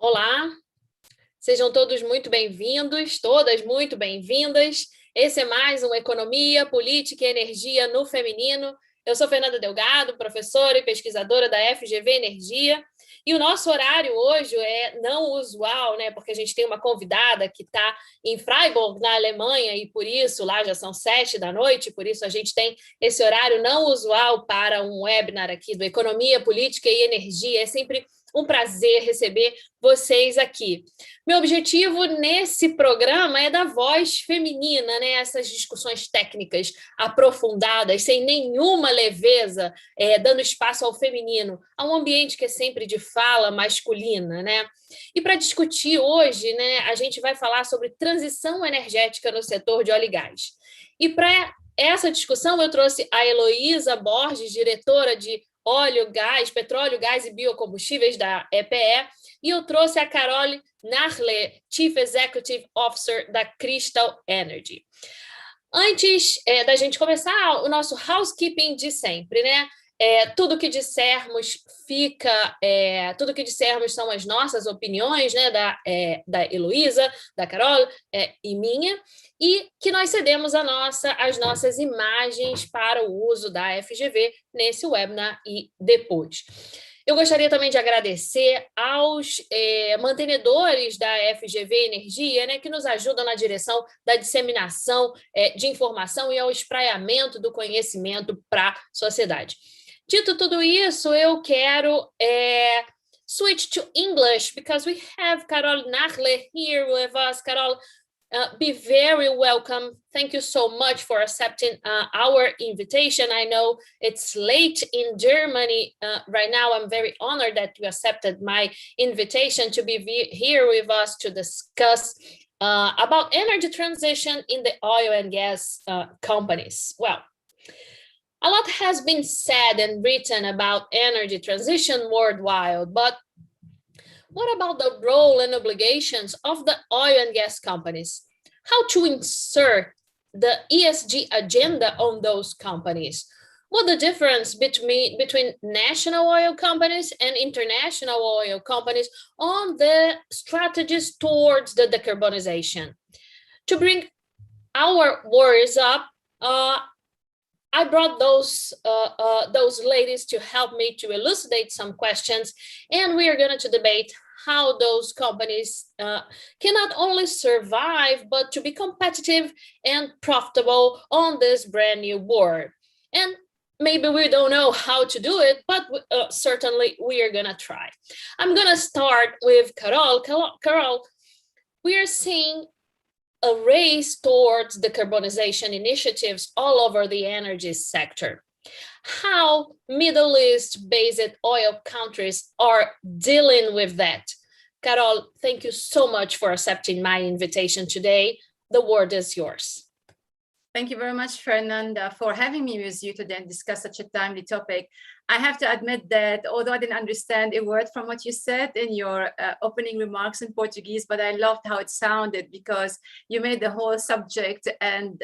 Olá, sejam todos muito bem-vindos, todas muito bem-vindas. Esse é mais um Economia, Política e Energia no Feminino. Eu sou Fernanda Delgado, professora e pesquisadora da FGV Energia. E o nosso horário hoje é não usual, né? Porque a gente tem uma convidada que está em Freiburg, na Alemanha, e por isso lá já são 7 da noite, por isso a gente tem esse horário não usual para um webinar aqui do Economia, Política e Energia. É sempre um prazer receber vocês aqui. Meu objetivo nesse programa é dar voz feminina, né? Essas discussões técnicas aprofundadas, sem nenhuma leveza, dando espaço ao feminino, a um ambiente que é sempre de fala masculina, né? E para discutir hoje, né, a gente vai falar sobre transição energética no setor de óleo e gás. E para essa discussão eu trouxe a Heloisa Borges, diretora de óleo, gás, petróleo, gás e biocombustíveis da EPE, e eu trouxe a Carole Nakhle, Chief Executive Officer da Crystal Energy. Antes da gente começar, o nosso housekeeping de sempre, né? Tudo que dissermos tudo que dissermos são as nossas opiniões, né, da Heloisa, da Carole e minha, e que nós cedemos as nossas imagens para o uso da FGV nesse webinar e depois. Eu gostaria também de agradecer aos mantenedores da FGV Energia, né, que nos ajudam na direção da disseminação de informação e ao espraiamento do conhecimento para a sociedade. Dito tudo isso, eu quero switch to English, because we have Carole Nakhle here with us. Carole, be very welcome. Thank you so much for accepting our invitation. I know it's late in Germany right now. I'm very honored that you accepted my invitation to be here with us to discuss about energy transition in the oil and gas companies. Well, a lot has been said and written about energy transition worldwide, but what about the role and obligations of the oil and gas companies? How to insert the ESG agenda on those companies? What the difference between national oil companies and international oil companies on the strategies towards the decarbonization? To bring our worries up, I brought those ladies to help me to elucidate some questions, and we are going to debate how those companies can not only survive, but to be competitive and profitable on this brand new world. And maybe we don't know how to do it, but certainly we are going to try. I'm going to start with Carole. Carole, we are seeing a race towards decarbonization initiatives all over the energy sector. How Middle East-based oil countries are dealing with that? Carole, thank you so much for accepting my invitation today. The word is yours. Thank you very much, Fernanda, for having me with you today and discuss such a timely topic. I have to admit that although I didn't understand a word from what you said in your opening remarks in Portuguese, but I loved how it sounded because you made the whole subject and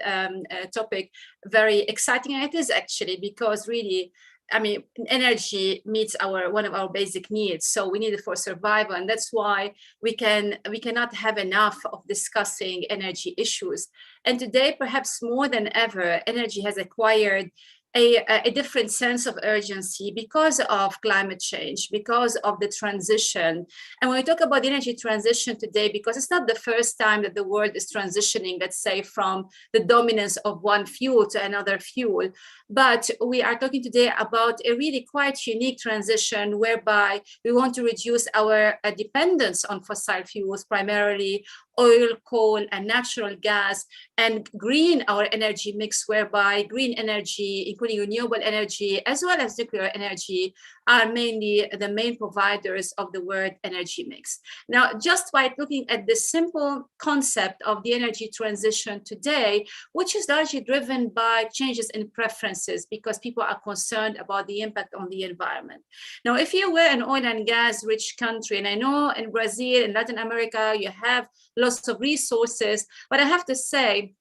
topic very exciting. And it is actually, because really, I mean, energy meets one of our basic needs. So we need it for survival. And that's why we cannot have enough of discussing energy issues. And today, perhaps more than ever, energy has acquired a different sense of urgency because of climate change, because of the transition. And when we talk about the energy transition today, because it's not the first time that the world is transitioning, let's say, from the dominance of one fuel to another fuel, but we are talking today about a really quite unique transition whereby we want to reduce our dependence on fossil fuels, primarily oil, coal, and natural gas, and green our energy mix, whereby green energy, including renewable energy, as well as nuclear energy, are mainly the main providers of the world energy mix. Now, just by looking at the simple concept of the energy transition today, which is largely driven by changes in preferences because people are concerned about the impact on the environment. Now, if you were an oil and gas rich country, and I know in Brazil and Latin America, you have lots of resources, but I have to say,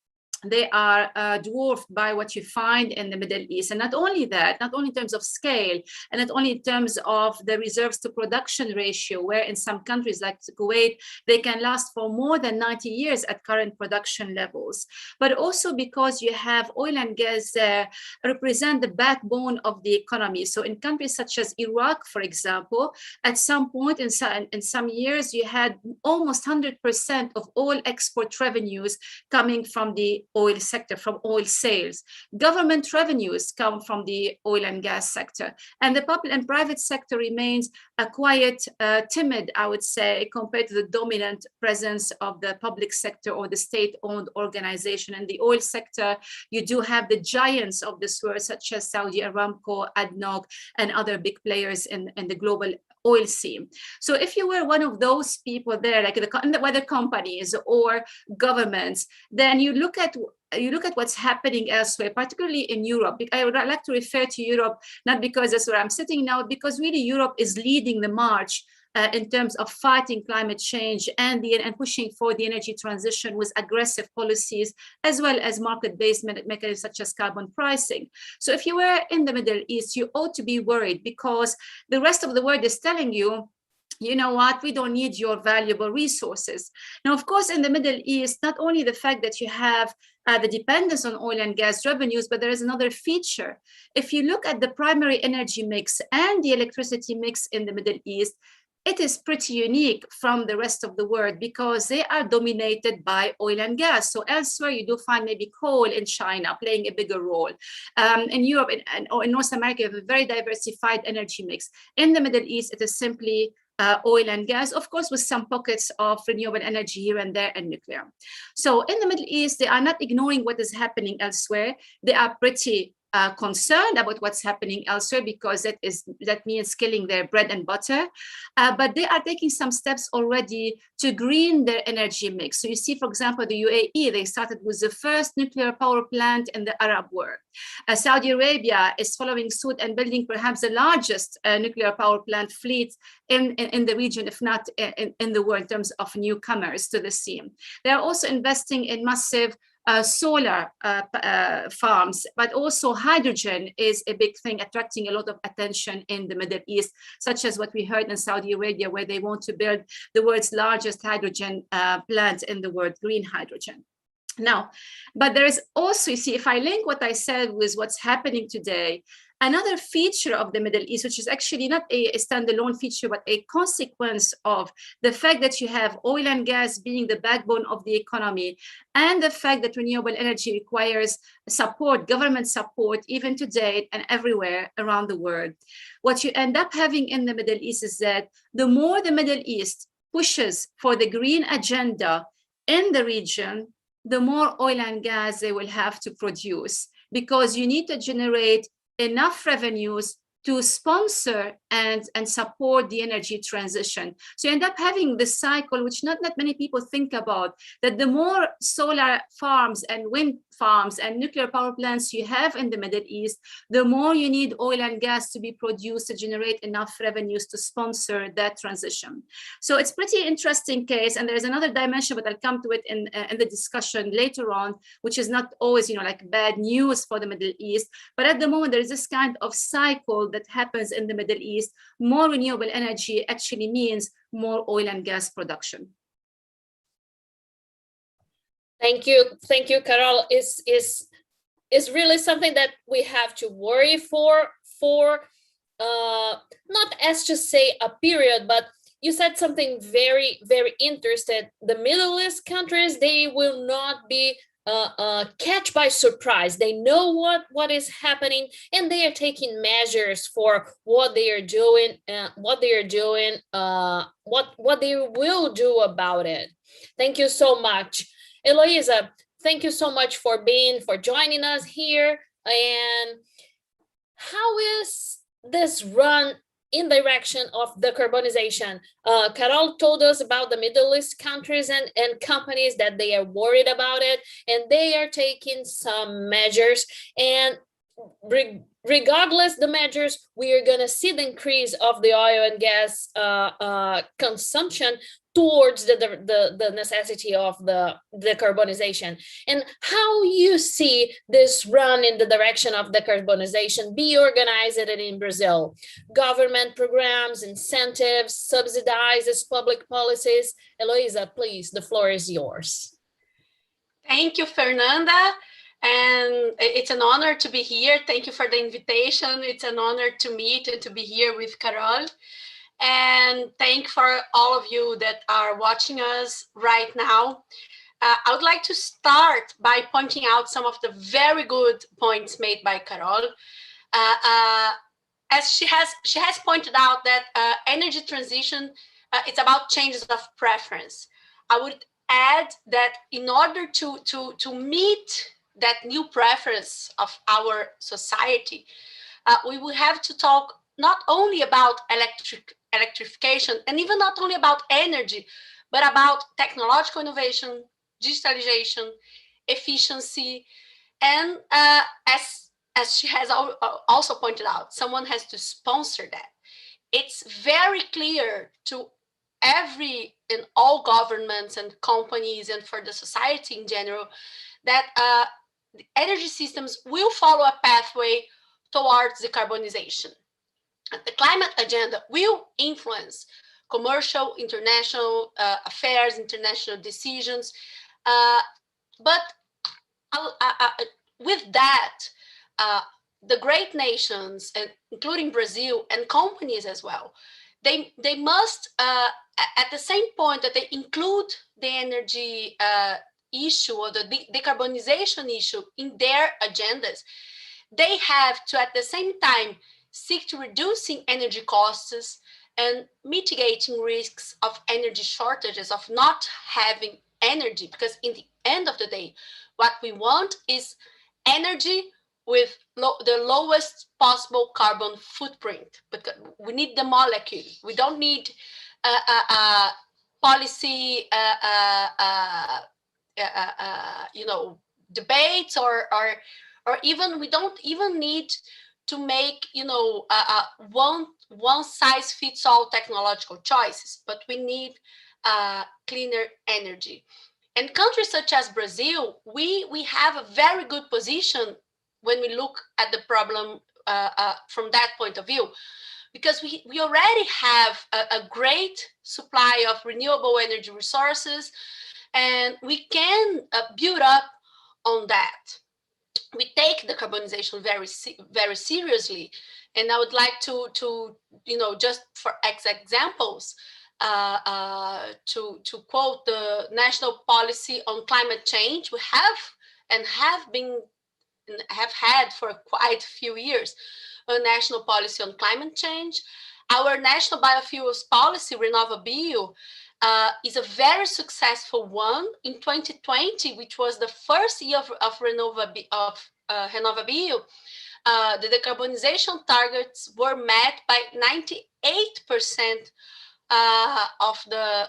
they are dwarfed by what you find in the Middle East. And not only that, not only in terms of scale, and not only in terms of the reserves to production ratio, where in some countries like Kuwait, they can last for more than 90 years at current production levels, but also because you have oil and gas represent the backbone of the economy. So in countries such as Iraq, for example, at some point in some years, you had almost 100% of all export revenues coming from the oil sector, from oil sales. Government revenues come from the oil and gas sector. And the public and private sector remains quite timid, I would say, compared to the dominant presence of the public sector or the state-owned organization. In the oil sector, you do have the giants of this world, such as Saudi Aramco, ADNOC, and other big players in the global oil scene. So if you were one of those people there, like whether companies or governments, then you look at what's happening elsewhere, particularly in Europe. I would like to refer to Europe, not because that's where I'm sitting now, because really Europe is leading the march in terms of fighting climate change and pushing for the energy transition with aggressive policies, as well as market-based mechanisms such as carbon pricing. So if you were in the Middle East, you ought to be worried, because the rest of the world is telling you, you know what, we don't need your valuable resources. Now, of course, in the Middle East, not only the fact that you have the dependence on oil and gas revenues, but there is another feature. If you look at the primary energy mix and the electricity mix in the Middle East, it is pretty unique from the rest of the world, because they are dominated by oil and gas. So elsewhere, you do find maybe coal in China playing a bigger role. In Europe or in North America, you have a very diversified energy mix. In the Middle East, it is simply oil and gas, of course, with some pockets of renewable energy here and there and nuclear. So in the Middle East, they are not ignoring what is happening elsewhere. They are pretty concerned about what's happening elsewhere, because that means killing their bread and butter. But they are taking some steps already to green their energy mix. So you see, for example, the UAE, they started with the first nuclear power plant in the Arab world. Saudi Arabia is following suit and building perhaps the largest nuclear power plant fleet in the region, if not in the world, in terms of newcomers to the scene. They are also investing in massive solar farms, but also hydrogen is a big thing, attracting a lot of attention in the Middle East, such as what we heard in Saudi Arabia, where they want to build the world's largest hydrogen plant in the world, green hydrogen. Now, but there is also, you see, if I link what I said with what's happening today, another feature of the Middle East, which is actually not a standalone feature, but a consequence of the fact that you have oil and gas being the backbone of the economy, and the fact that renewable energy requires support, government support, even today and everywhere around the world. What you end up having in the Middle East is that the more the Middle East pushes for the green agenda in the region, the more oil and gas they will have to produce, because you need to generate enough revenues to sponsor and support the energy transition. So you end up having this cycle, which not many people think about, that the more solar farms and wind farms and nuclear power plants you have in the Middle East, the more you need oil and gas to be produced to generate enough revenues to sponsor that transition. So it's pretty interesting case. And there's another dimension, but I'll come to it in the discussion later on, which is not always, like bad news for the Middle East. But at the moment, there is this kind of cycle that happens in the Middle East. More renewable energy actually means more oil and gas production. Thank you, Carole. Is really something that we have to worry for not as just say a period, but you said something very, very interesting. The Middle East countries, they will not be catch by surprise. They know what is happening, and they are taking measures for what they are doing, what they will do about it. Thank you so much. Heloisa, thank you so much for joining us here. And how is this run in direction of decarbonization? Carole told us about the Middle East countries and companies that they are worried about it, and they are taking some measures. And regardless the measures, we are going to see the increase of the oil and gas consumption. towards the necessity of the decarbonization, and how you see this run in the direction of decarbonization be organized in Brazil. Government programs, incentives, subsidizes, public policies. Heloisa, please, the floor is yours. Thank you, Fernanda. And it's an honor to be here. Thank you for the invitation. It's an honor to meet and to be here with Carole. And thank for all of you that are watching us right now. I would like to start by pointing out some of the very good points made by Carole. As she has pointed out that energy transition, it's about changes of preference. I would add that in order to meet that new preference of our society, we will have to talk not only about electrification, and even not only about energy, but about technological innovation, digitalization, efficiency, and as she has also pointed out, someone has to sponsor that. It's very clear to all governments and companies, and for the society in general, that the energy systems will follow a pathway towards decarbonization. The climate agenda will influence commercial, international affairs, international decisions. But with that, the great nations, and including Brazil, and companies as well, they must, at the same point that they include the energy issue or the decarbonization issue in their agendas, they have to, at the same time, seek to reducing energy costs and mitigating risks of energy shortages, of not having energy, because in the end of the day, what we want is energy with the lowest possible carbon footprint. But we need the molecule. We don't need policy, debates, or even, we don't even need to make one size fits all technological choices, but we need cleaner energy. And countries such as Brazil, we have a very good position when we look at the problem from that point of view, because we already have a great supply of renewable energy resources, and we can build up on that. We take decarbonization very seriously, and I would like to just for examples, to quote the National Policy on Climate Change. We have had for quite a few years a national policy on climate change. Our national biofuels policy, RenovaBio, is a very successful one. In 2020, which was the first year of RenovaBio, the decarbonization targets were met by 98% of the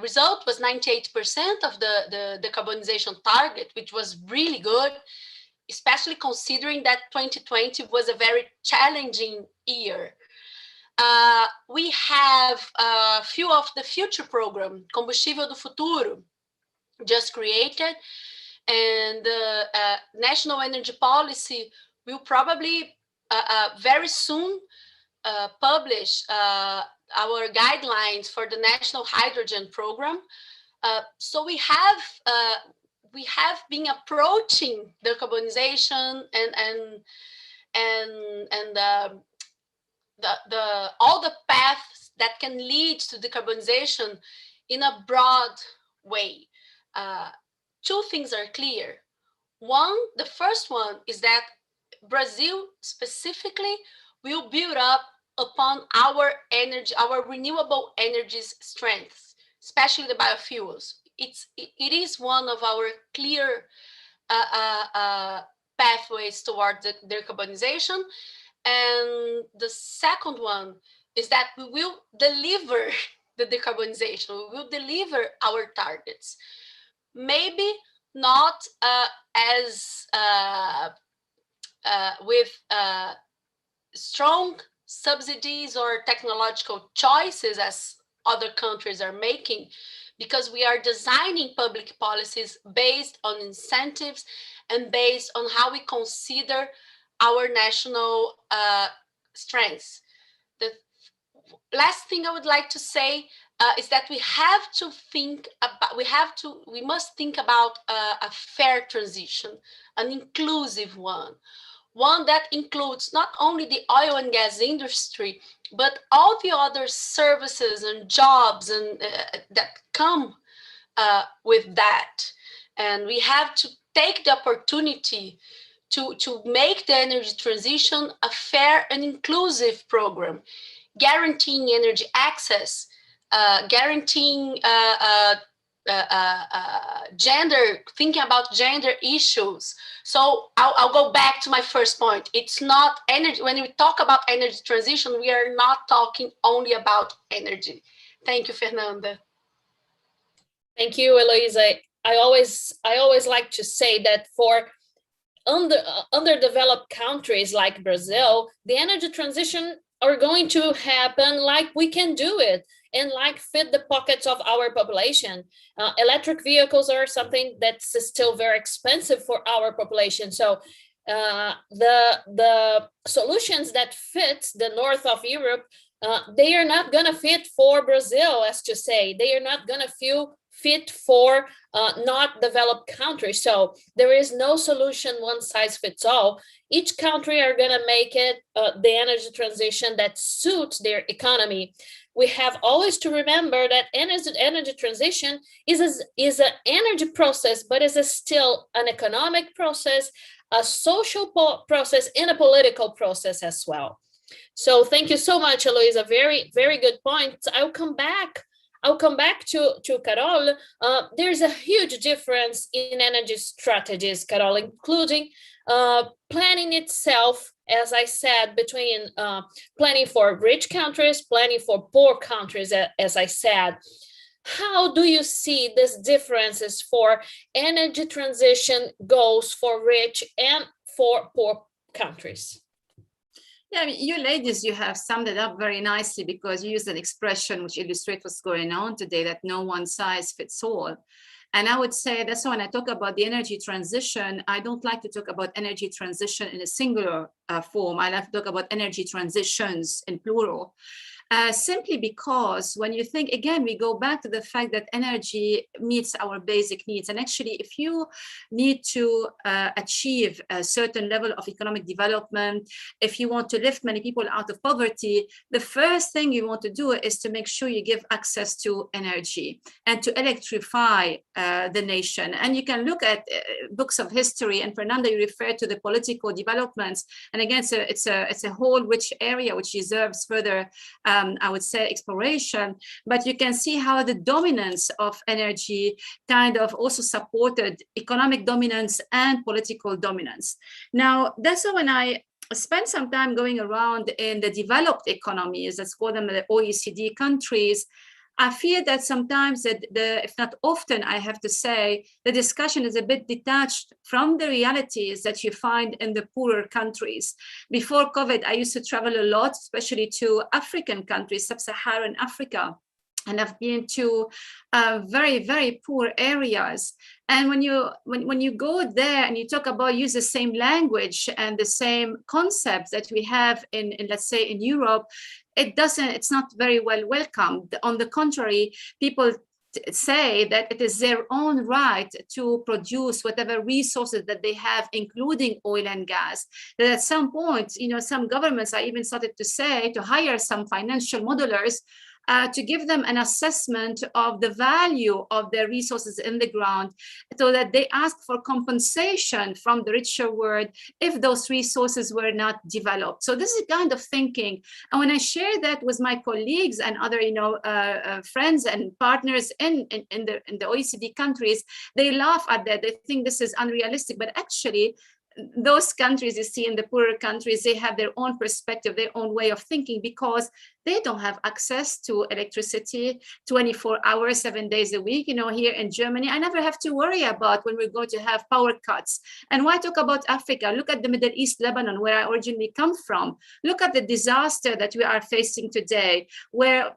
result was 98% of the decarbonization target, which was really good, especially considering that 2020 was a very challenging year. We have a few of the future program, Combustível do Futuro, just created, and the national energy policy will probably very soon publish our guidelines for the national hydrogen program. So we have been approaching decarbonization and all the paths that can lead to decarbonization in a broad way. Two things are clear. The first one is that Brazil specifically will build up upon our energy, our renewable energies strengths, especially the biofuels. It is one of our clear pathways toward the decarbonization. And the second one is that we will deliver the decarbonization. We will deliver our targets. Maybe not as with strong subsidies or technological choices as other countries are making, because we are designing public policies based on incentives and based on how we consider our national strengths. The last thing I would like to say is that we have to think about, we must think about a fair transition, an inclusive one that includes not only the oil and gas industry, but all the other services and jobs and that come with that. And we have to take the opportunity to make the energy transition a fair and inclusive program, guaranteeing energy access, guaranteeing gender, thinking about gender issues. So I'll go back to my first point. It's not energy. When we talk about energy transition, we are not talking only about energy. Thank you, Fernanda. Thank you, Heloisa. I always like to say that for underdeveloped countries like Brazil, the energy transition are going to happen like we can do it and like fit the pockets of our population. Electric vehicles are something that's still very expensive for our population. So the solutions that fit the north of Europe, they are not gonna fit for Brazil, as to say. They are not gonna fit for not developed countries. So there is no solution one size fits all. Each country are gonna make it the energy transition that suits their economy. We have always to remember that energy transition is an energy process, but is still an economic process, a social process, and a political process as well. So thank you so much, Heloisa. Very, very good point. I'll come back to Carole. There's a huge difference in energy strategies, Carole, including planning itself, as I said, between planning for rich countries, planning for poor countries, as I said. How do you see these differences for energy transition goals for rich and for poor countries? Yeah, I mean, you ladies, you have summed it up very nicely, because you used an expression which illustrates what's going on today, that no one size fits all. And I would say that's why when I talk about the energy transition, I don't like to talk about energy transition in a singular form. I like to talk about energy transitions in plural. Simply because when you think, again, we go back to the fact that energy meets our basic needs. And actually, if you need to achieve a certain level of economic development, if you want to lift many people out of poverty, the first thing you want to do is to make sure you give access to energy and to electrify the nation. And you can look at books of history, and Fernanda, you referred to the political developments. And again, it's a whole rich area which deserves further I would say exploration, but you can see how the dominance of energy kind of also supported economic dominance and political dominance. Now, that's why when I spent some time going around in the developed economies, let's call them the OECD countries, I fear that sometimes, if not often, I have to say, the discussion is a bit detached from the realities that you find in the poorer countries. Before COVID, I used to travel a lot, especially to African countries, sub-Saharan Africa. And I've been to very, very poor areas. And when you go there and you talk about, use the same language and the same concepts that we have in let's say in Europe, it's not very well welcomed. On the contrary, people say that it is their own right to produce whatever resources that they have, including oil and gas. That at some point, some governments are even started to say to hire some financial modelers to give them an assessment of the value of their resources in the ground, so that they ask for compensation from the richer world if those resources were not developed. So this is the kind of thinking. And when I share that with my colleagues and other friends and partners in the OECD countries, they laugh at that. They think this is unrealistic, but actually, those countries you see in the poorer countries, they have their own perspective, their own way of thinking, because they don't have access to electricity 24 hours, 7 days a week. You know, here in Germany, I never have to worry about when we're going to have power cuts. And why talk about Africa? Look at the Middle East, Lebanon, where I originally come from. Look at the disaster that we are facing today, where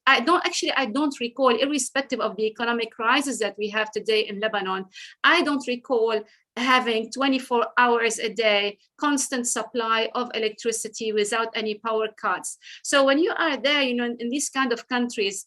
I don't recall, irrespective of the economic crisis that we have today in Lebanon, I don't recall having 24 hours a day constant supply of electricity without any power cuts. So when you are there, you know, in these kind of countries,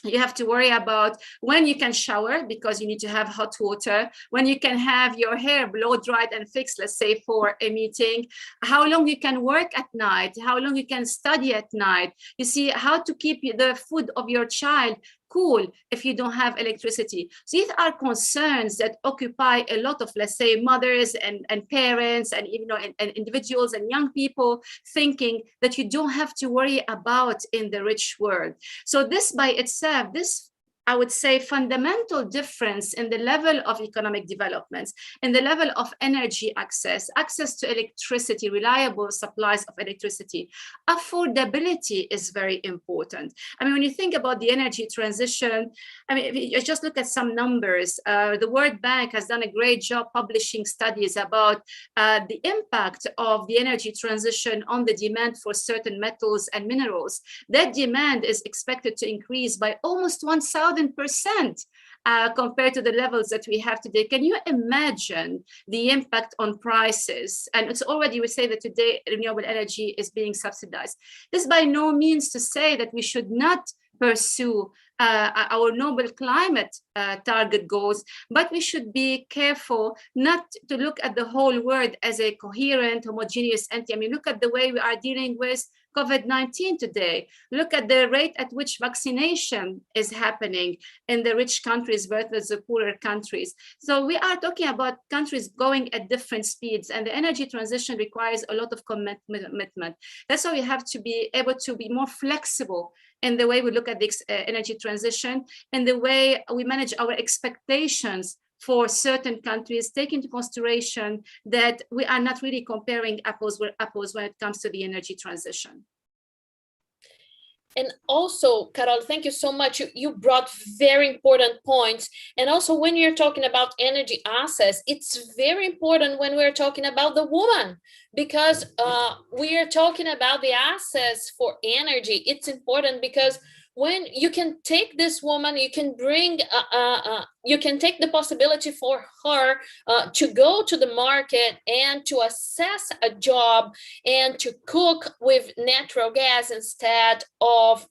you have to worry about when you can shower because you need to have hot water, when you can have your hair blow dried and fixed, let's say for a meeting, how long you can work at night, how long you can study at night. You see, how to keep the food of your child cool if you don't have electricity. So these are concerns that occupy a lot of, let's say, mothers and parents and even, you know, and individuals and young people, thinking that you don't have to worry about in the rich world. So this by itself, this, I would say, fundamental difference in the level of economic developments, in the level of energy access to electricity, reliable supplies of electricity. Affordability is very important. I mean, when you think about the energy transition, I mean, if you just look at some numbers, the World Bank has done a great job publishing studies about the impact of the energy transition on the demand for certain metals and minerals. That demand is expected to increase by almost 1,000% compared to the levels that we have today. Can you imagine the impact on prices? And it's already, we say that today renewable energy is being subsidized. This by no means to say that we should not pursue our noble climate target goals, but we should be careful not to look at the whole world as a coherent, homogeneous entity. I mean, look at the way we are dealing with COVID-19 today. Look at the rate at which vaccination is happening in the rich countries versus the poorer countries. So we are talking about countries going at different speeds, and the energy transition requires a lot of commitment. That's why we have to be able to be more flexible in the way we look at this energy transition, and the way we manage our expectations for certain countries, take into consideration that we are not really comparing apples with apples when it comes to the energy transition. And also, Carole, thank you so much. You brought very important points. And also, when you're talking about energy access, it's very important when we're talking about the woman, because we are talking about the access for energy. It's important because when you can take this woman, you can bring, you can take the possibility for her to go to the market and to assess a job and to cook with natural gas instead of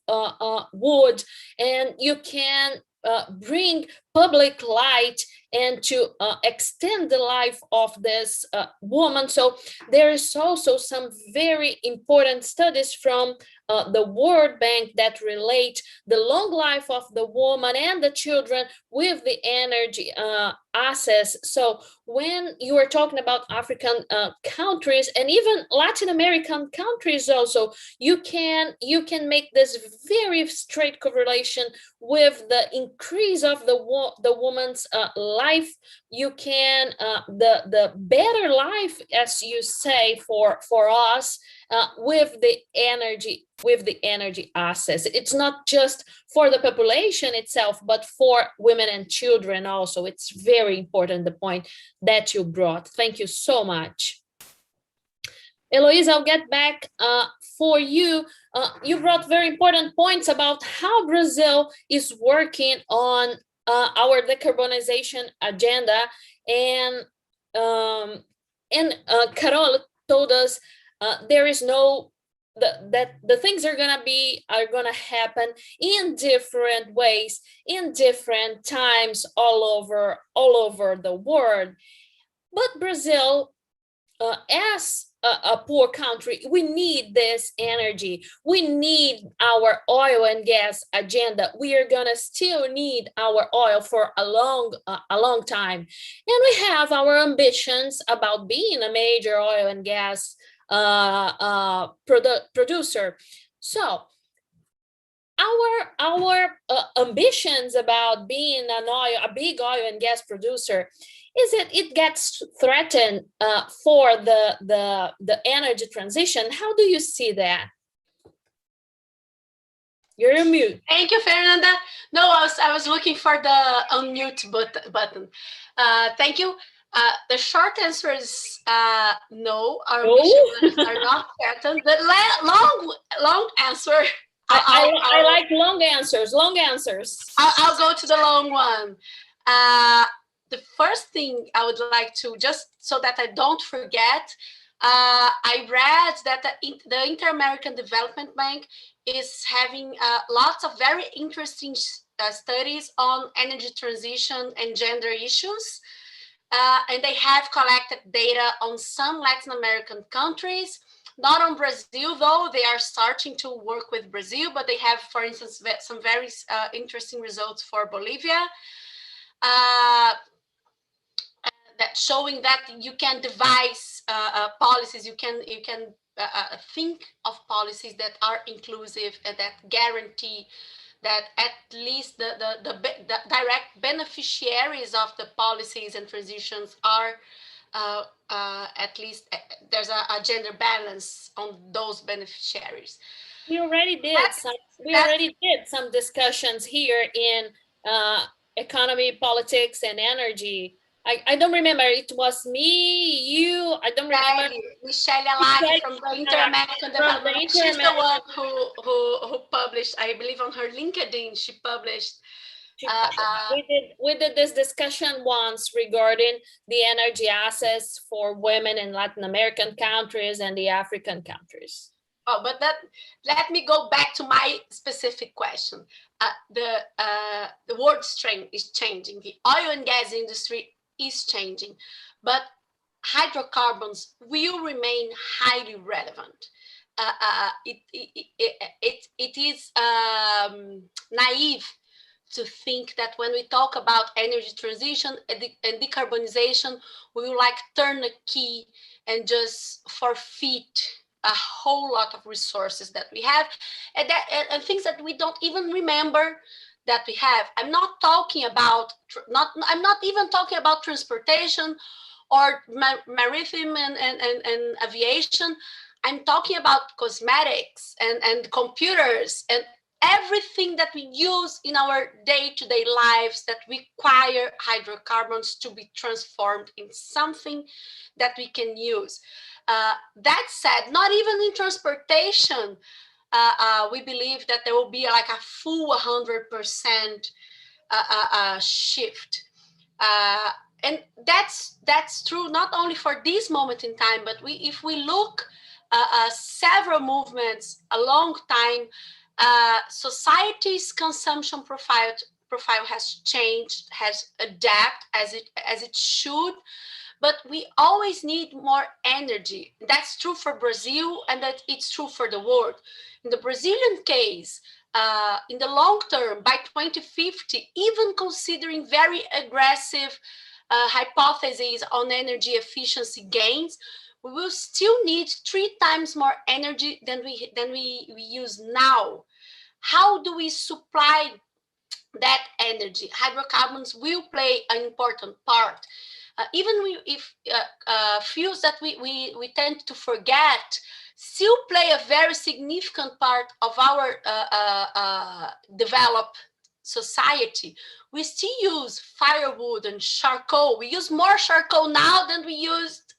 wood. And you can bring public light and to extend the life of this woman. So there is also some very important studies from the World Bank that relate the long life of the woman and the children with the energy access. So when you are talking about African countries and even Latin American countries also, you can make this very straight correlation with the increase of the woman's life. You can the better life, as you say, for us with the energy access. It's not just for the population itself, but for women and children also. It's very important, the point that you brought. Thank you so much. Heloisa, I'll get back for you. You brought very important points about how Brazil is working on our decarbonization agenda, and Carole told us there is no that the things are gonna happen in different ways, in different times, all over the world. But Brazil, as a poor country, we need this energy. We need our oil and gas agenda. We are gonna still need our oil for a long time, and we have our ambitions about being a major oil and gas producer. So our ambitions about being a big oil and gas producer, it gets threatened for the energy transition. How do you see that? You're on mute. Thank you, Fernanda. No, I was looking for the unmute button. Thank you. The short answer is no. Our ambitions are not certain. The long answer. I like long answers. Long answers. I'll go to the long one. The first thing I would like to, just so that I don't forget, I read that the Inter-American Development Bank is having lots of very interesting studies on energy transition and gender issues. And they have collected data on some Latin American countries, not on Brazil, though they are starting to work with Brazil, but they have, for instance, some very interesting results for Bolivia. That showing that you can devise policies, you can think of policies that are inclusive and that guarantee that at least the direct beneficiaries of the policies and transitions are at least there's a gender balance on those beneficiaries. We already did some discussions here in economy, politics, and energy. I don't remember. It was me, you. I don't remember. Michelle Alaki from the Inter-American Development. She's the one who published. I believe on her LinkedIn, she published. We did this discussion once regarding the energy assets for women in Latin American countries and the African countries. Oh, but let me go back to my specific question. The world is changing. The oil and gas industry is changing, but hydrocarbons will remain highly relevant. It is naive to think that when we talk about energy transition and decarbonization, we will like turn a key and just forfeit a whole lot of resources that we have and things that we don't even remember that we have. I'm not talking about I'm not even talking about transportation or maritime and aviation. I'm talking about cosmetics and computers and everything that we use in our day-to-day lives that require hydrocarbons to be transformed in something that we can use. That said, not even in transportation, we believe that there will be like a full 100% shift. And that's true not only for this moment in time, but if we look several movements a long time, society's consumption profile has changed, has adapted as it should. But we always need more energy. That's true for Brazil, and that it's true for the world. In the Brazilian case, in the long term, by 2050, even considering very aggressive hypotheses on energy efficiency gains, we will still need 3 times more energy than we use now. How do we supply that energy? Hydrocarbons will play an important part. Even if fuels that we tend to forget still play a very significant part of our developed society. We still use firewood and charcoal. We use more charcoal now than we used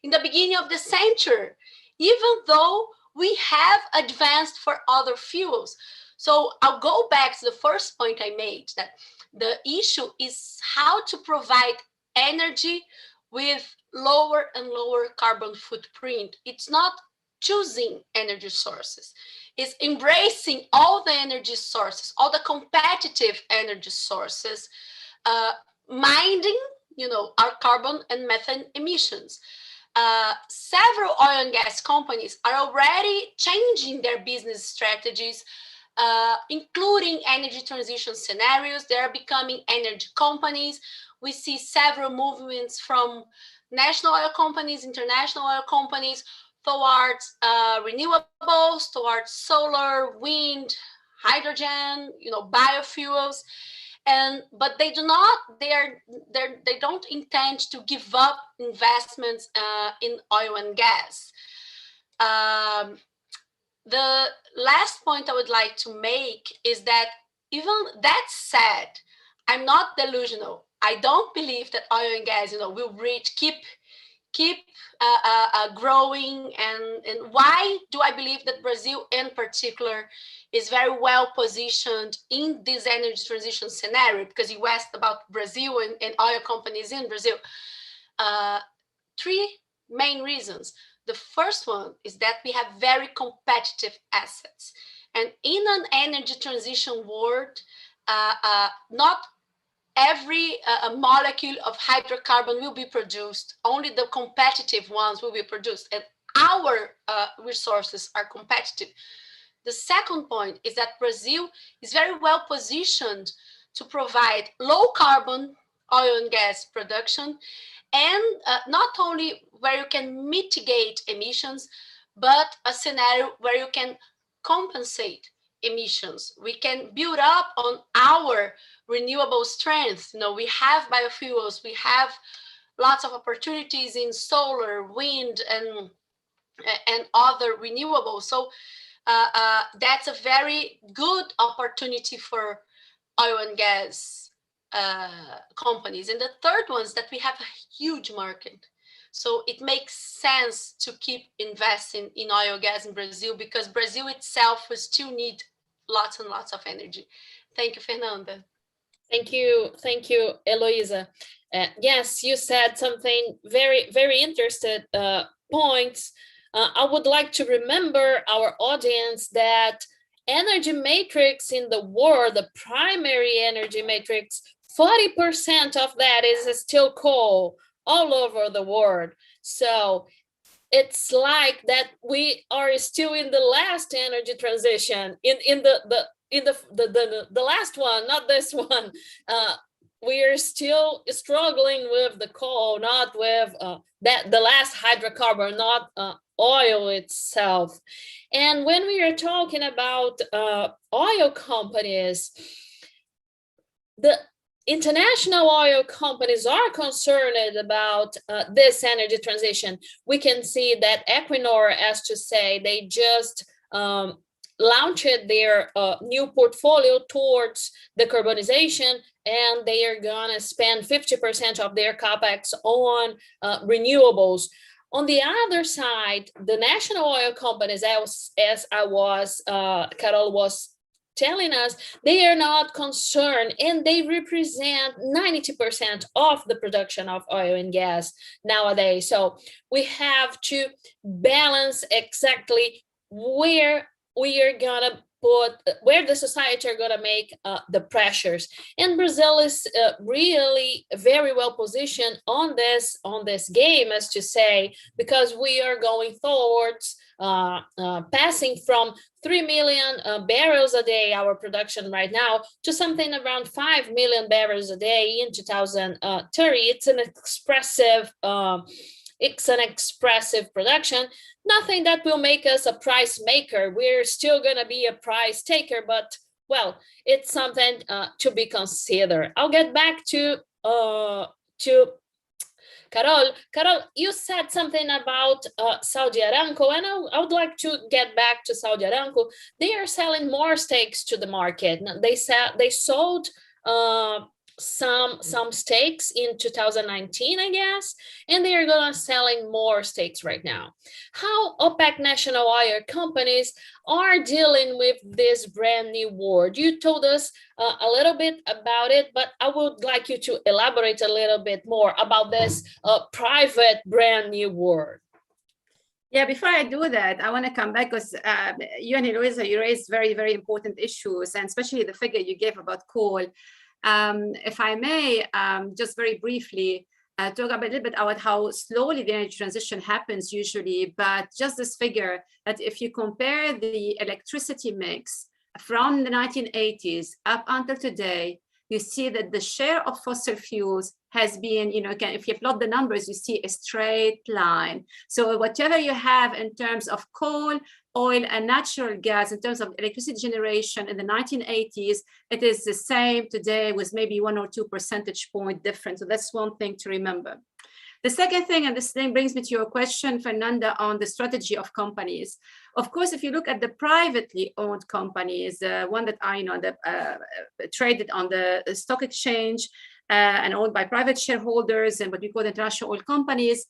in the beginning of the century, even though we have advanced for other fuels. So I'll go back to the first point I made, that the issue is how to provide energy with lower and lower carbon footprint. It's not choosing energy sources. It's embracing all the energy sources, all the competitive energy sources, minding, our carbon and methane emissions. Several oil and gas companies are already changing their business strategies, including energy transition scenarios. They are becoming energy companies. We see several movements from national oil companies, international oil companies, towards renewables, towards solar, wind, hydrogen, biofuels, but they don't intend to give up investments in oil and gas. the last point I would like to make is that even that said, I'm not delusional. I don't believe that oil and gas, will keep growing. And why do I believe that Brazil in particular is very well positioned in this energy transition scenario? Because you asked about Brazil and oil companies in Brazil. Three main reasons. The first one is that we have very competitive assets. And in an energy transition world, not every molecule of hydrocarbon will be produced. Only the competitive ones will be produced. And our resources are competitive. The second point is that Brazil is very well positioned to provide low carbon oil and gas production, and not only where you can mitigate emissions, but a scenario where you can compensate emissions. We can build up on our renewable strength. We have biofuels, we have lots of opportunities in solar, wind, and other renewables. So that's a very good opportunity for oil and gas companies. And the third one is that we have a huge market. So it makes sense to keep investing in oil and gas in Brazil, because Brazil itself will still need lots and lots of energy. Thank you, Fernanda. Thank you, Heloisa. Yes, you said something very, very interesting points. I would like to remember our audience that energy matrix in the world, the primary energy matrix, 40% of that is still coal all over the world. So it's like that we are still in the last energy transition, in the last one, not this one. We are still struggling with the coal, not with the last hydrocarbon, not oil itself. And when we are talking about oil companies, the international oil companies are concerned about this energy transition. We can see that Equinor, as to say, they just launched their new portfolio towards decarbonization, and they are gonna spend 50% of their capex on renewables. On the other side, the national oil companies, as Carole was telling us, they are not concerned, and they represent 90% of the production of oil and gas nowadays. So we have to balance exactly where we are gonna put, where the society are gonna make the pressures. And Brazil is really very well positioned on this game, as to say, because we are going towards passing from 3 million barrels a day, our production right now, to something around 5 million barrels a day in 2030. It's an expressive production, nothing that will make us a price maker. We're still going to be a price taker, but, well, it's something to be considered. I'll get back to Carole. Carole, you said something about Saudi Aramco, and I would like to get back to Saudi Aramco. They are selling more stakes to the market. They sold some stakes in 2019, I guess, and they are gonna selling more stakes right now. How OPEC national oil companies are dealing with this brand new world? You told us a little bit about it, but I would like you to elaborate a little bit more about this private brand new world. Yeah, before I do that, I want to come back, because you and Heloisa, you raised very, very important issues, and especially the figure you gave about coal. If I may, just very briefly, talk a little bit about how slowly the energy transition happens usually, but just this figure, that if you compare the electricity mix from the 1980s up until today, you see that the share of fossil fuels has been, if you plot the numbers, you see a straight line. So whatever you have in terms of coal, oil, and natural gas, in terms of electricity generation in the 1980s, it is the same today, with maybe 1 or 2 percentage point difference. So that's one thing to remember. The second thing, and this thing brings me to your question, Fernanda, on the strategy of companies. Of course, if you look at the privately owned companies, one that are traded on the stock exchange and owned by private shareholders and what we call international oil companies,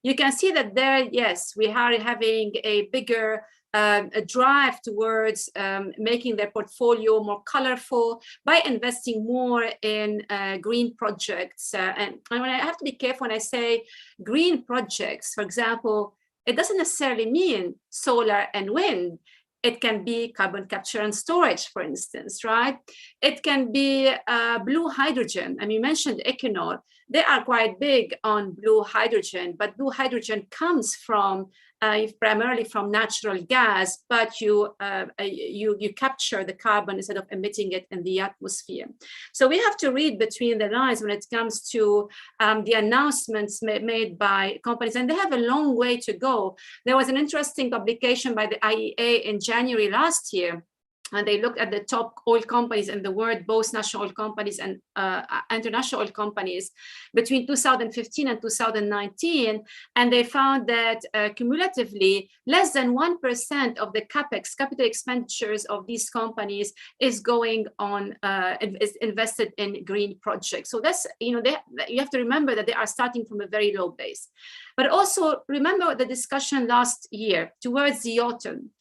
you can see that there, yes, we are having a bigger a drive towards making their portfolio more colorful by investing more in green projects. And I have to be careful when I say green projects. For example, it doesn't necessarily mean solar and wind. It can be carbon capture and storage, for instance, right? It can be blue hydrogen. And you mentioned Equinor. They are quite big on blue hydrogen, but blue hydrogen comes from primarily from natural gas, but you capture the carbon instead of emitting it in the atmosphere. So we have to read between the lines when it comes to the announcements made by companies, and they have a long way to go. There was an interesting publication by the IEA in January last year, and they looked at the top oil companies in the world, both national oil companies and international oil companies, between 2015 and 2019. And they found that cumulatively, less than 1% of the capex, capital expenditures of these companies is going on, is invested in green projects. So that's, you have to remember that they are starting from a very low base. But also remember the discussion last year, towards the autumn.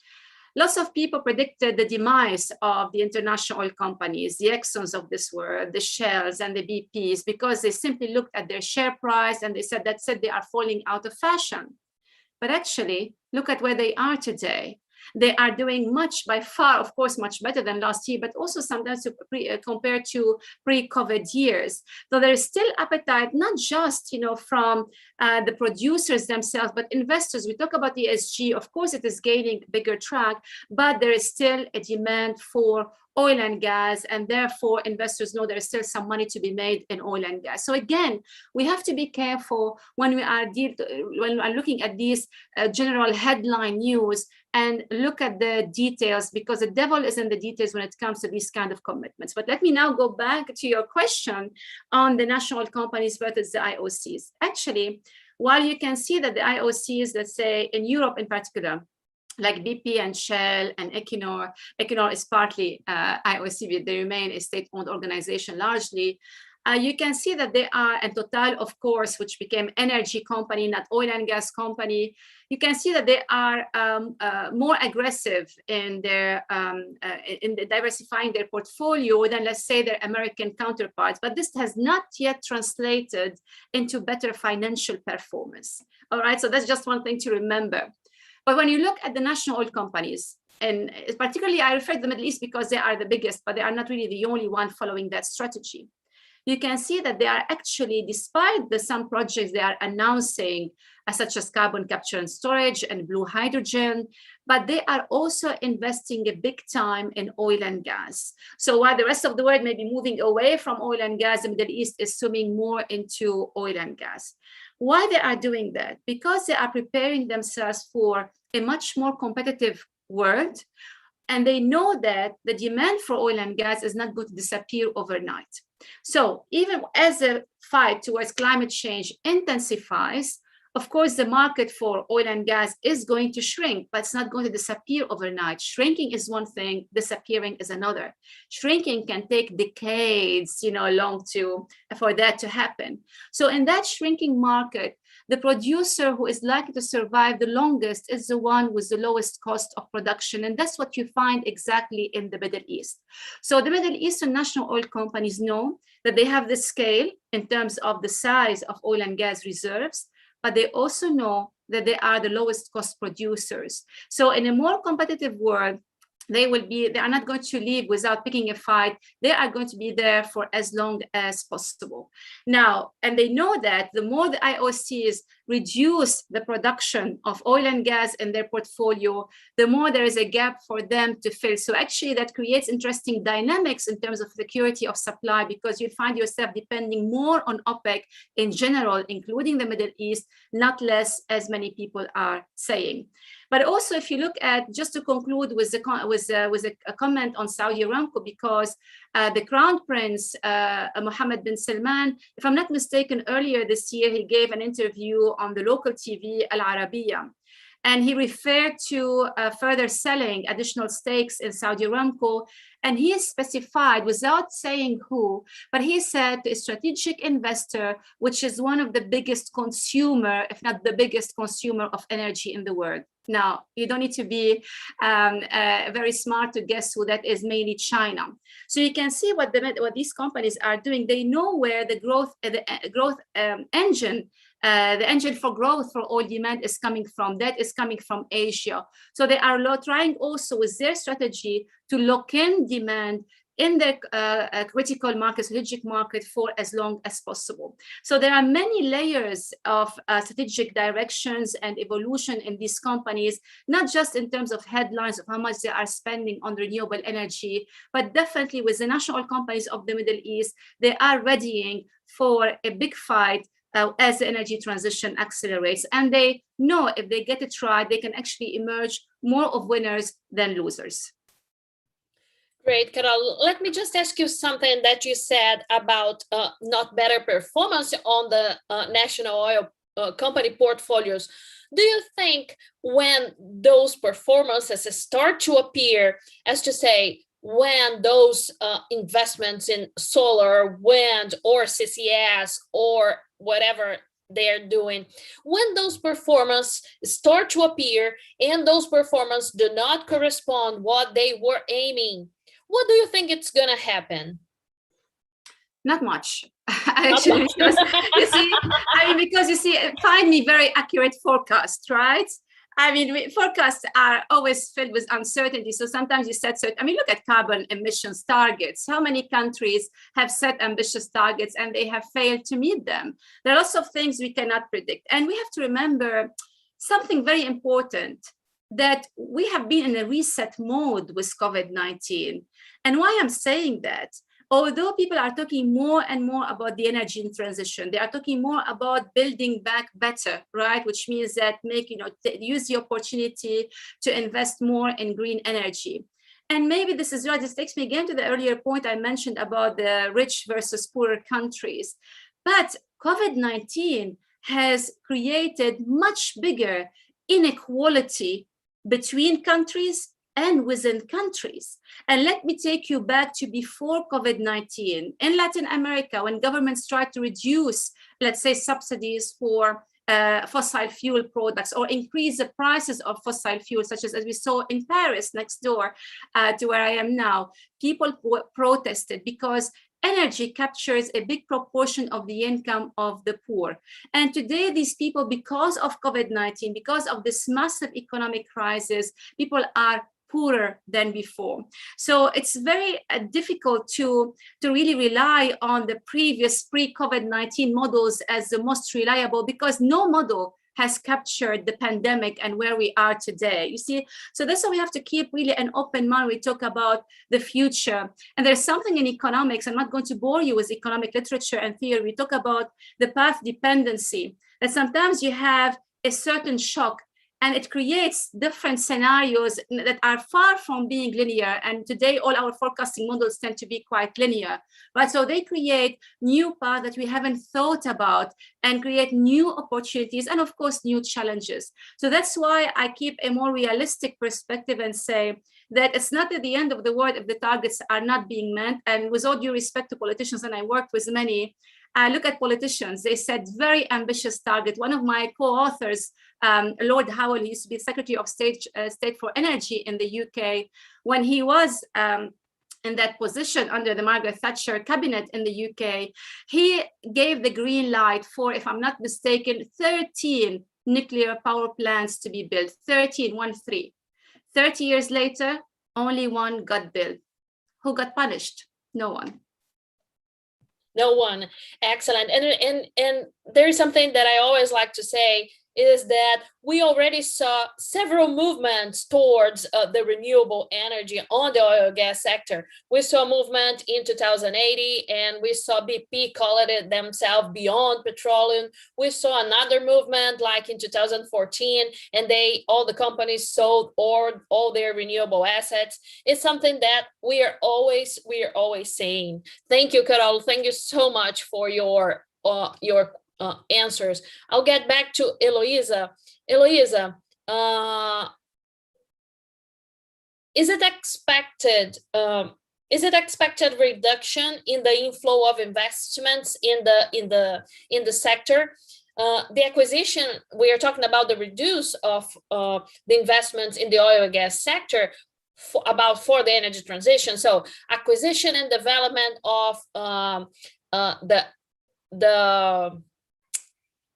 Lots of people predicted the demise of the international oil companies, the Exxons of this world, the Shells and the BPs, because they simply looked at their share price and they said they are falling out of fashion. But actually, look at where they are today. They are doing by far, of course, much better than last year, but also sometimes compared to pre-COVID years. So there is still appetite, not just from the producers themselves, but investors. We talk about ESG, of course, it is gaining bigger track, but there is still a demand for oil and gas, and therefore investors know there is still some money to be made in oil and gas. So again, we have to be careful when we are looking at these general headline news and look at the details, because the devil is in the details when it comes to these kind of commitments. But let me now go back to your question on the national companies versus the IOCs. Actually, while you can see that the IOCs, let's say in Europe in particular, like BP and Shell and Equinor is partly IOC, but they remain a state-owned organization largely. You can see that they are, and Total, of course, which became energy company, not oil and gas company. You can see that they are more aggressive in their diversifying their portfolio than, let's say, their American counterparts. But this has not yet translated into better financial performance. All right, so that's just one thing to remember. But when you look at the national oil companies, and particularly I refer to the Middle East because they are the biggest, but they are not really the only one following that strategy. You can see that they are actually, despite some projects they are announcing, such as carbon capture and storage and blue hydrogen, but they are also investing a big time in oil and gas. So while the rest of the world may be moving away from oil and gas, the Middle East is swimming more into oil and gas. Why they are doing that? Because they are preparing themselves for a much more competitive world, and they know that the demand for oil and gas is not going to disappear overnight. So even as the fight towards climate change intensifies, of course, the market for oil and gas is going to shrink, but it's not going to disappear overnight. Shrinking is one thing, disappearing is another. Shrinking can take decades, for that to happen. So in that shrinking market, the producer who is likely to survive the longest is the one with the lowest cost of production. And that's what you find exactly in the Middle East. So the Middle Eastern national oil companies know that they have the scale in terms of the size of oil and gas reserves, but they also know that they are the lowest cost producers. So in a more competitive world, they are not going to leave without picking a fight. They are going to be there for as long as possible. Now, and they know that the more the IOCs reduce the production of oil and gas in their portfolio, the more there is a gap for them to fill. So actually that creates interesting dynamics in terms of security of supply, because you find yourself depending more on OPEC in general, including the Middle East, not less, as many people are saying. But also, if you look at, just to conclude with a comment on Saudi Aramco, because the Crown Prince, Mohammed bin Salman, if I'm not mistaken, earlier this year, he gave an interview on the local TV, Al Arabiya. And he referred to further selling additional stakes in Saudi Aramco. And he specified, without saying who, but he said to a strategic investor, which is one of the biggest consumer, if not the biggest consumer of energy in the world. Now, you don't need to be very smart to guess who that is, mainly China. So you can see what these companies are doing. They know where the growth engine, the engine for growth for oil demand is coming from. That is coming from Asia. So they are trying also with their strategy to lock in demand in their critical market, strategic market, for as long as possible. So there are many layers of strategic directions and evolution in these companies, not just in terms of headlines of how much they are spending on renewable energy, but definitely with the national companies of the Middle East, they are readying for a big fight as the energy transition accelerates. And they know if they get it right, they can actually emerge more of winners than losers. Great, Carole. Let me just ask you something that you said about not better performance on the national oil company portfolios. Do you think when those performances start to appear, as to say, when those investments in solar, wind, or CCS, or whatever they're doing, when those performances start to appear and those performances do not correspond what they were aiming, what do you think it's going to happen? Not much. Actually, because you see, find me very accurate forecast, right? I mean, forecasts are always filled with uncertainty. So sometimes you set certain, look at carbon emissions targets. How many countries have set ambitious targets and they have failed to meet them? There are lots of things we cannot predict. And we have to remember something very important, that we have been in a reset mode with COVID-19. And why I'm saying that, although people are talking more and more about the energy transition, they are talking more about building back better, right? Which means that use the opportunity to invest more in green energy. And maybe this is right. This takes me again to the earlier point I mentioned about the rich versus poorer countries. But COVID-19 has created much bigger inequality between countries and within countries. And let me take you back to before COVID-19. In Latin America, when governments tried to reduce, let's say, subsidies for fossil fuel products or increase the prices of fossil fuels, such as we saw in Paris next door to where I am now, people protested because energy captures a big proportion of the income of the poor. And today, these people, because of COVID-19, because of this massive economic crisis, people are poorer than before. So it's very difficult to really rely on the previous pre-COVID-19 models as the most reliable, because no model has captured the pandemic and where we are today. You see, so that's why we have to keep really an open mind. We talk about the future. And there's something in economics, I'm not going to bore you with economic literature and theory. We talk about the path dependency, that sometimes you have a certain shock and it creates different scenarios that are far from being linear. And today, all our forecasting models tend to be quite linear, right? So they create new paths that we haven't thought about and create new opportunities and, of course, new challenges. So that's why I keep a more realistic perspective and say that it's not at the end of the world if the targets are not being met. And with all due respect to politicians, and I worked with many, I look at politicians, they set very ambitious target. One of my co-authors, Lord Howell, he used to be Secretary of State for Energy in the UK. When he was in that position under the Margaret Thatcher cabinet in the UK, he gave the green light for, if I'm not mistaken, 13 nuclear power plants to be built, 13, 1-3. 30 years later, only one got built. Who got punished? No one. No one. Excellent. And there's something that I always like to say, is that we already saw several movements towards the renewable energy on the oil and gas sector. We saw a movement in 2080, and we saw BP calling it themselves Beyond Petroleum. We saw another movement like in 2014, and all the companies sold all their renewable assets. It's something that we are always saying. Thank you, Carole. Thank you so much for your answers. I'll get back to Heloisa. Heloisa, is it expected reduction in the inflow of investments in the sector? The acquisition, we are talking about the reduce of the investments in the oil and gas sector for the energy transition. So acquisition and development of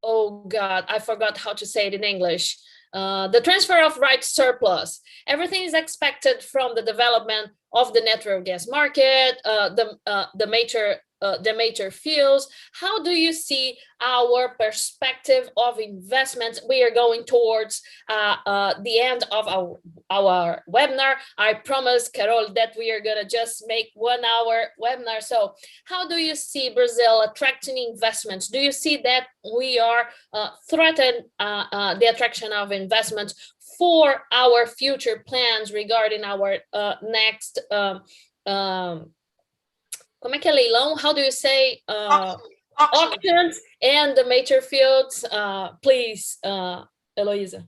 oh God, I forgot how to say it in English. The transfer of rights surplus. Everything is expected from the development of the natural gas market, the major fields. How do you see our perspective of investments? We are going towards the end of our webinar. I promised Carole that we are gonna just make 1 hour webinar. So how do you see Brazil attracting investments? Do you see that we are threatening the attraction of investments for our future plans regarding our next como é que é leilão? How do you say auctions and the major fields? Please, Heloisa.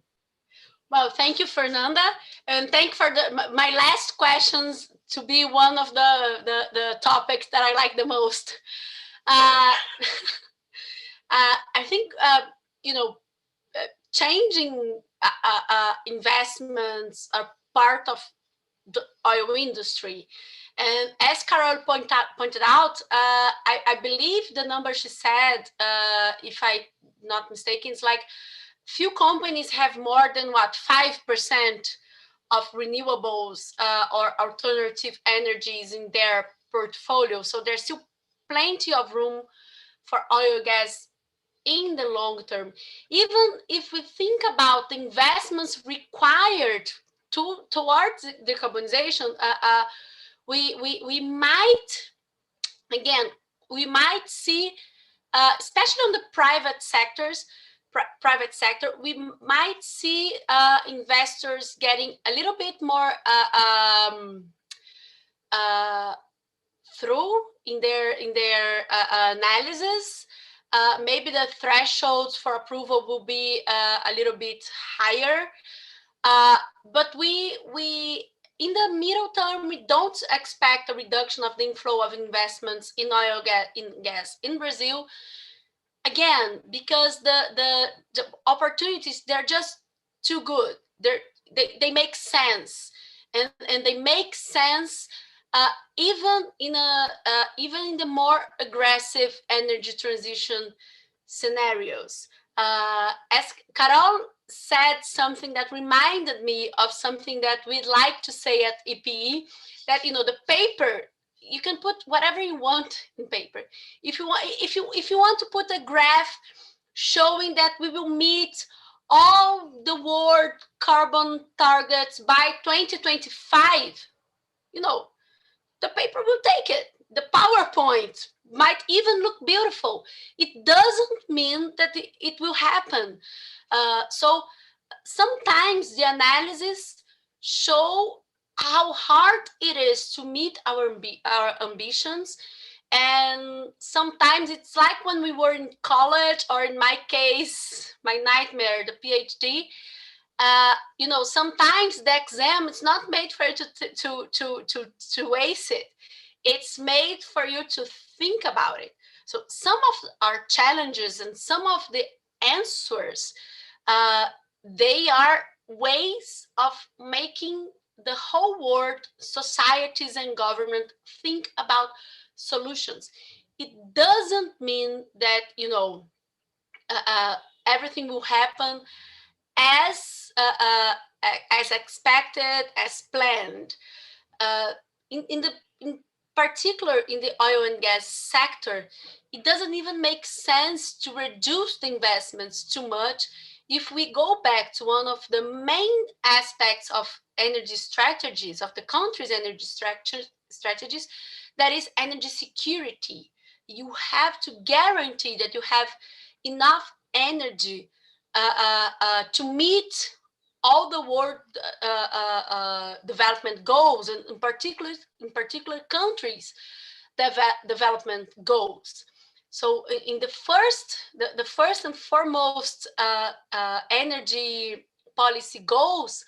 Well, thank you, Fernanda, and thank for my last questions to be one of the topics that I like the most. I think changing investments are part of the oil industry. And as Carole pointed out, I believe the number she said, if I'm not mistaken, is like few companies have more than 5% of renewables or alternative energies in their portfolio. So there's still plenty of room for oil and gas in the long term. Even if we think about the investments required towards decarbonization, we might see, especially on the private sector, we might see investors getting a little bit more through in their analysis. Maybe the thresholds for approval will be a little bit higher, but we in the middle term, we don't expect a reduction of the inflow of investments in oil gas in Brazil. Again, because the opportunities, they're just too good. They make sense, and they make sense even in the more aggressive energy transition scenarios. As Carole said something that reminded me of something that we'd like to say at EPE, that the paper, you can put whatever you want in paper. If you want to put a graph showing that we will meet all the world carbon targets by 2025, the paper will take it. The PowerPoint might even look beautiful. It doesn't mean that it will happen. So sometimes the analysis show how hard it is to meet our ambitions. And sometimes it's like when we were in college, or in my case, my nightmare, the PhD. Sometimes the exam, it's not made for you to ace it. It's made for you to think about it. So some of our challenges and some of the answers, they are ways of making the whole world, societies and government think about solutions. It doesn't mean that everything will happen as expected, as planned. In particular, in the oil and gas sector, it doesn't even make sense to reduce the investments too much if we go back to one of the main aspects of energy strategies, of the country's energy strategies, that is energy security. You have to guarantee that you have enough energy to meet all the world development goals, and in particular countries' development goals. So in the first and foremost energy policy goals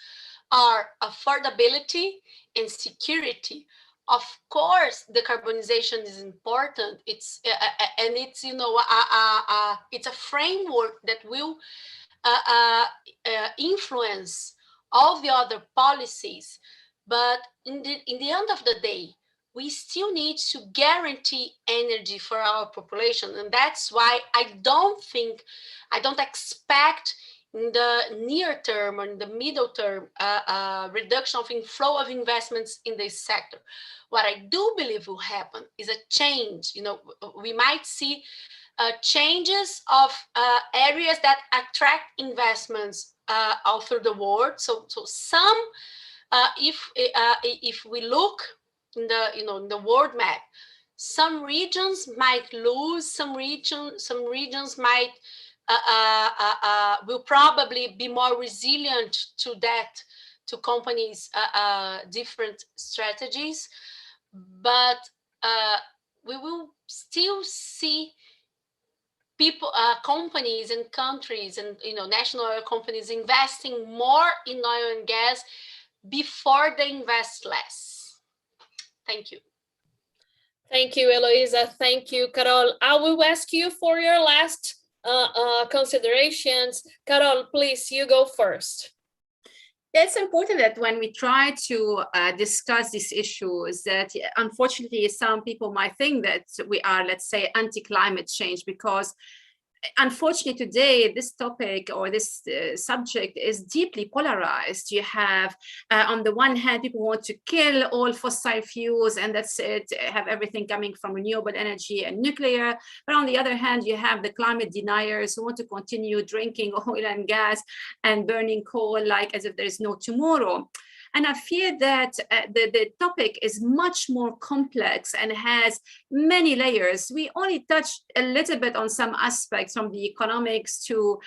are affordability and security. Of course, decarbonization is important. It's it's a framework that will influence all the other policies. But in the end of the day, we still need to guarantee energy for our population. And that's why I don't expect in the near term or in the middle term reduction of inflow of investments in this sector. What I do believe will happen is a change. We might see changes of areas that attract investments all through the world. So some, if we look in the world map, some regions might lose, some regions might will probably be more resilient to companies' different strategies, but we will still see people, companies and countries and national oil companies investing more in oil and gas before they invest less. Thank you. Thank you, Heloisa. Thank you, Carole. I will ask you for your last considerations. Carole, please, you go first. It's important that when we try to discuss these issues, that unfortunately some people might think that we are, let's say, anti-climate change, because unfortunately today this topic or this subject is deeply polarized. You have on the one hand people who want to kill all fossil fuels and that's it, have everything coming from renewable energy and nuclear, but on the other hand you have the climate deniers who want to continue drinking oil and gas and burning coal like as if there is no tomorrow. And I fear that the topic is much more complex and has many layers. We only touched a little bit on some aspects, from the economics to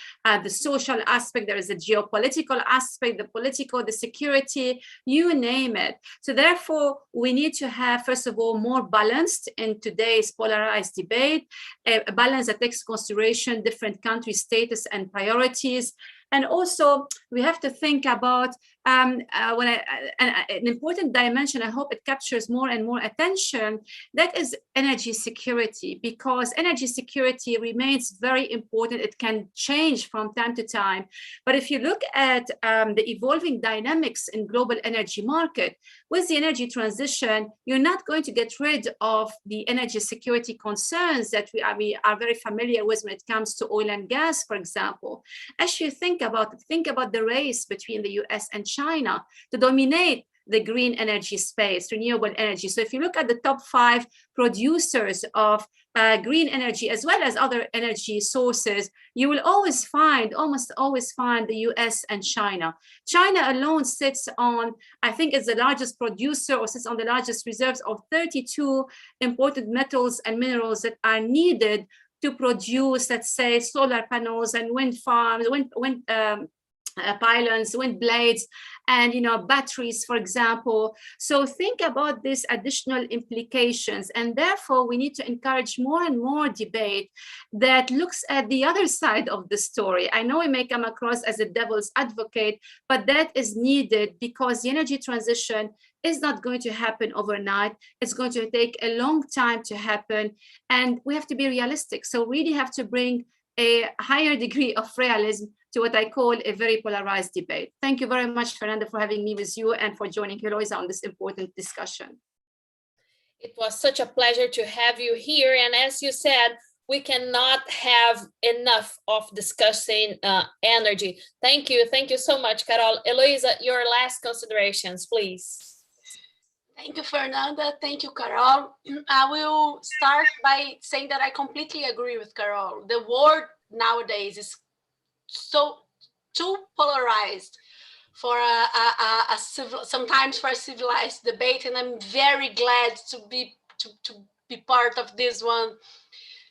the social aspect. There is a geopolitical aspect, the political, the security, you name it. So therefore, we need to have, first of all, more balanced in today's polarized debate, a balance that takes consideration different country status and priorities. And also, we have to think about an important dimension, I hope it captures more and more attention, that is energy security, because energy security remains very important. It can change from time to time. But if you look at the evolving dynamics in global energy market, with the energy transition, you're not going to get rid of the energy security concerns that we are very familiar with when it comes to oil and gas, for example. As you think about the race between the US and China to dominate the green energy space, renewable energy. So if you look at the top 5 producers of green energy as well as other energy sources, you will almost always find the US and China. China alone sits on, I think it's the largest producer or sits on the largest reserves of 32 important metals and minerals that are needed to produce, let's say, solar panels and wind farms, wind pylons, wind blades, and batteries, for example. So think about these additional implications, and therefore we need to encourage more and more debate that looks at the other side of the story. I know it may come across as a devil's advocate, but that is needed because the energy transition is not going to happen overnight. It's going to take a long time to happen, and we have to be realistic. So really have to bring a higher degree of realism to what I call a very polarized debate. Thank you very much, Fernanda, for having me with you and for joining Heloisa on this important discussion. It was such a pleasure to have you here. And as you said, we cannot have enough of discussing energy. Thank you. Thank you so much, Carole. Heloisa, your last considerations, please. Thank you, Fernanda. Thank you, Carole. I will start by saying that I completely agree with Carole. The world nowadays is so too polarized for sometimes for a civilized debate, and I'm very glad to be part of this one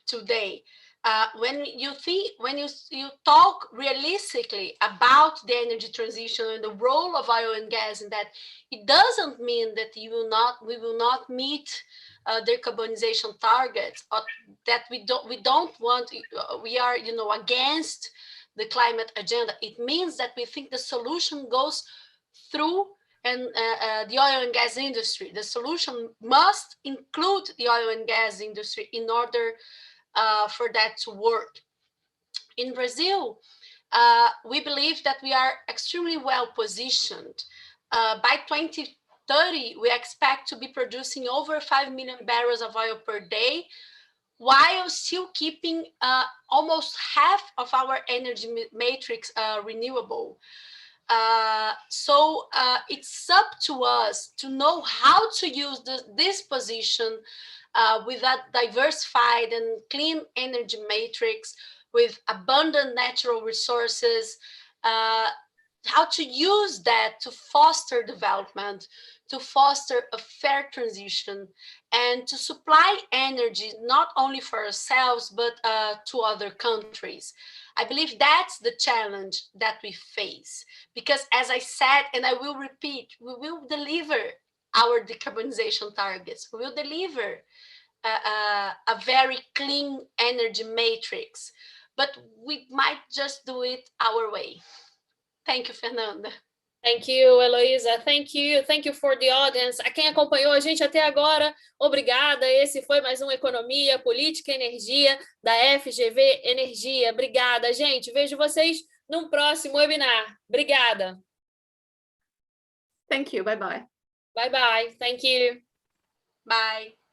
today. When you talk realistically about the energy transition and the role of oil and gas in that, it doesn't mean that we will not meet decarbonization targets, or that we don't want, we are against the climate agenda. It means that we think the solution goes through the oil and gas industry. The solution must include the oil and gas industry in order for that to work. In Brazil, we believe that we are extremely well positioned. By 2030, we expect to be producing over 5 million barrels of oil per day, while still keeping almost half of our energy matrix renewable. So it's up to us to know how to use this position with a diversified and clean energy matrix, with abundant natural resources, how to use that to foster development, to foster a fair transition, and to supply energy not only for ourselves, but to other countries. I believe that's the challenge that we face, because as I said, and I will repeat, we will deliver our decarbonization targets. We will deliver a very clean energy matrix, but we might just do it our way. Thank you, Fernanda. Thank you, Heloisa. Thank you for the audience. A quem acompanhou a gente até agora, obrigada. Esse foi mais um Economia, Política e Energia da FGV Energia. Obrigada, gente. Vejo vocês num próximo webinar. Obrigada. Thank you. Bye-bye. Bye-bye. Thank you. Bye.